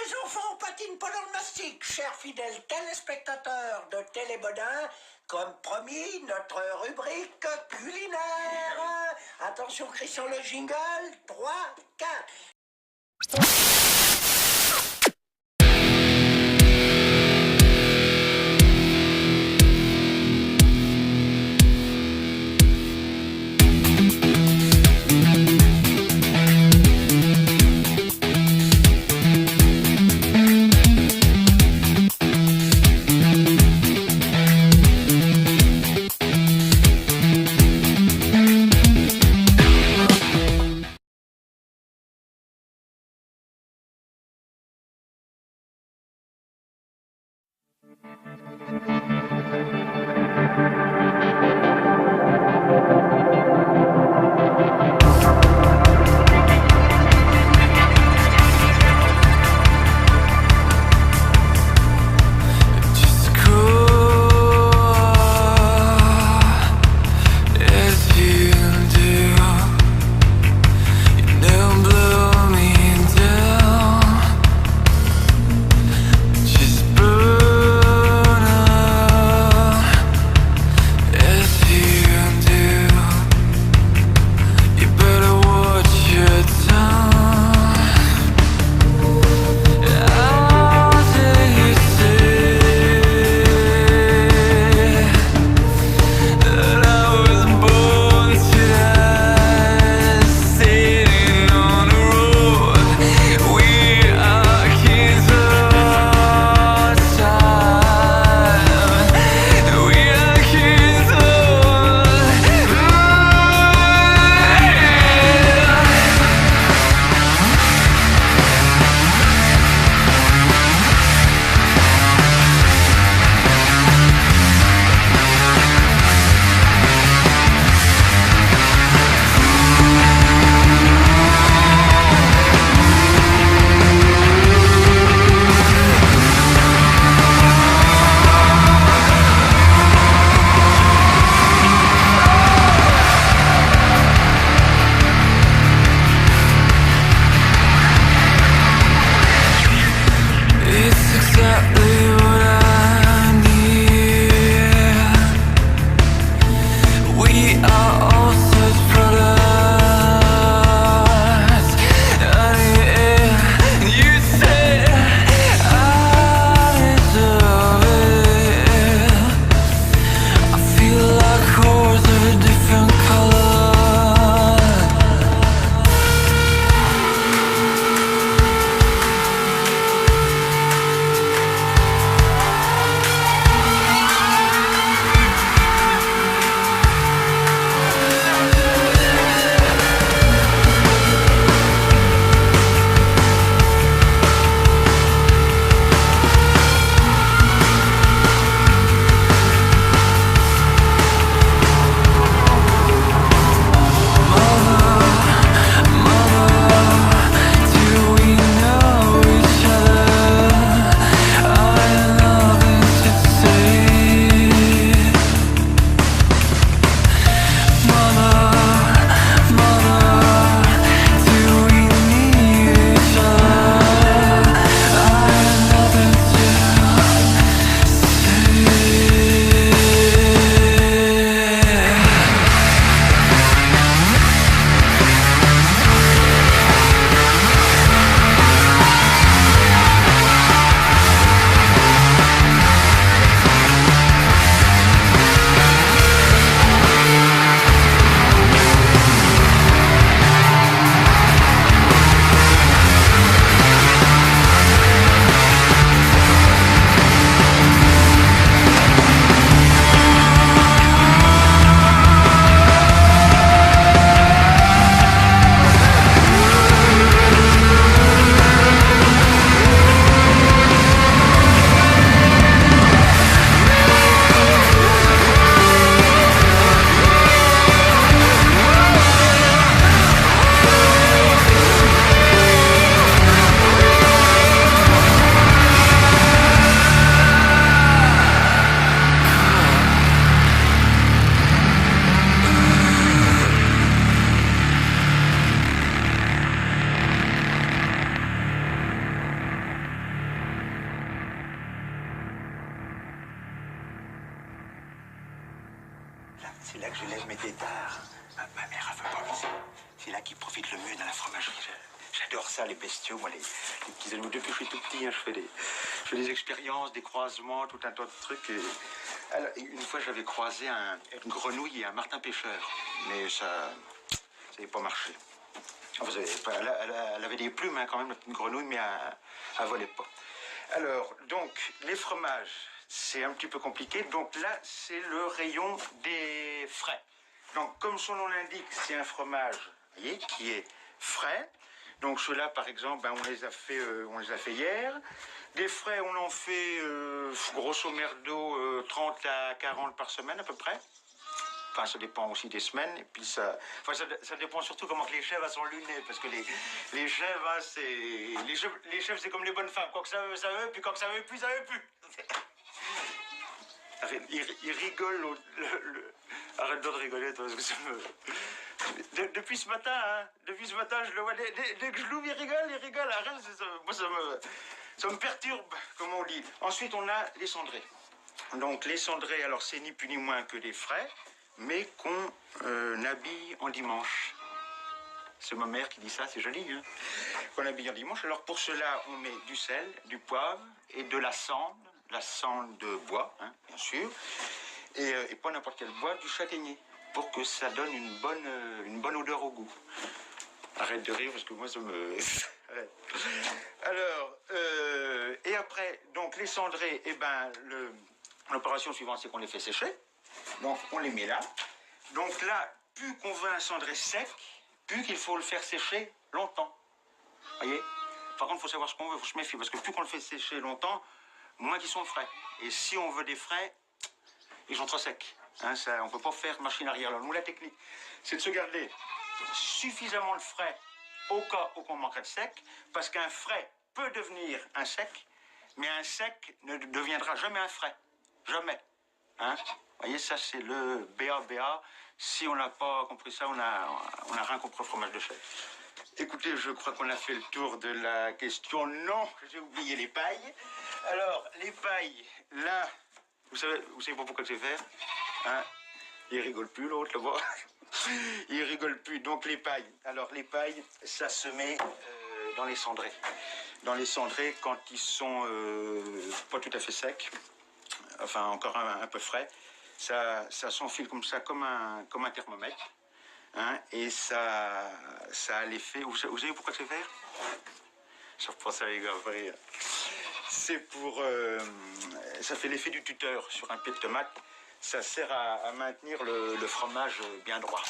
les enfants, on patine pas dans le mastic, chers fidèles téléspectateurs de Télébodin. Comme promis, notre rubrique culinaire. Attention, Christian, le jingle. 3, 4. Just burn C'est là que je lève mes tétards. Ma mère, elle veut pas, mais c'est là qu'ils profitent le mieux dans la fromagerie. J'adore ça, les bestiaux, moi, les petits animaux. Depuis que je suis tout petit, hein, je fais des expériences, des croisements, tout un tas de trucs. Alors, une fois, j'avais croisé une grenouille et un martin pêcheur. Mais ça n'avait pas marché. Enfin, elle avait des plumes, hein, quand même, une grenouille, mais elle volait pas. Alors, donc, les fromages, c'est un petit peu compliqué. Donc là, c'est le rayon des frais. Donc, comme son nom l'indique, c'est un fromage, vous voyez, qui est frais. Donc ceux-là, par exemple, ben, on les a fait hier. Des frais, on en fait grosso merdo 30 à 40 par semaine à peu près. Enfin, ça dépend aussi des semaines. Et puis ça dépend surtout comment que les chèvres sont lunées. Parce que les chèvres, hein, les chèvres, c'est comme les bonnes femmes. Quand que ça veut, puis quand que ça veut plus, ça veut plus. Il rigole. Arrête de rigoler, toi, parce que ça me... Depuis ce matin, je le vois. Dès que je l'ouvre, il rigole. Arrête, moi, ça me perturbe, comme on dit. Ensuite, on a les cendrés. Donc, les cendrés, alors, c'est ni plus ni moins que des frais, mais qu'on habille en dimanche. C'est ma mère qui dit ça, c'est joli, hein. Qu'on habille en dimanche. Alors, pour cela, on met du sel, du poivre et de la cendre de bois, hein, bien sûr. Et pas n'importe quel bois, du châtaignier, pour que ça donne une bonne odeur au goût. Arrête de rire parce que moi ça me... Alors, et après, donc les cendrés, eh ben, l'opération suivante c'est qu'on les fait sécher. Donc on les met là. Donc là, plus qu'on veut un cendré sec, plus qu'il faut le faire sécher longtemps. Voyez? Par contre, il faut savoir ce qu'on veut, il faut se méfier, parce que plus qu'on le fait sécher longtemps, moins qu'ils sont frais. Et si on veut des frais, ils sont trop secs. Hein, ça, on ne peut pas faire machine arrière. Alors, nous, la technique, c'est de se garder suffisamment de frais au cas où on manquerait de sec, parce qu'un frais peut devenir un sec, mais un sec ne deviendra jamais un frais. Jamais. Hein? Vous voyez, ça, c'est le BABA. Si on n'a pas compris ça, on n'a rien compris au fromage de chèvre. Écoutez, je crois qu'on a fait le tour de la question. Non, j'ai oublié les pailles. Alors, les pailles, là, vous savez pas pourquoi je vais faire, hein? Il rigole plus, l'autre, là-bas. Il rigole plus. Donc, les pailles. Alors, les pailles, ça se met dans les cendrés. Dans les cendrés, quand ils sont pas tout à fait secs, enfin, encore un peu frais, ça s'enfile comme ça, comme un thermomètre. Hein, et ça a l'effet... Vous savez pourquoi c'est vert? Je repense à les gars, vrai. C'est pour... ça fait l'effet du tuteur sur un pied de tomate. Ça sert à maintenir le fromage bien droit.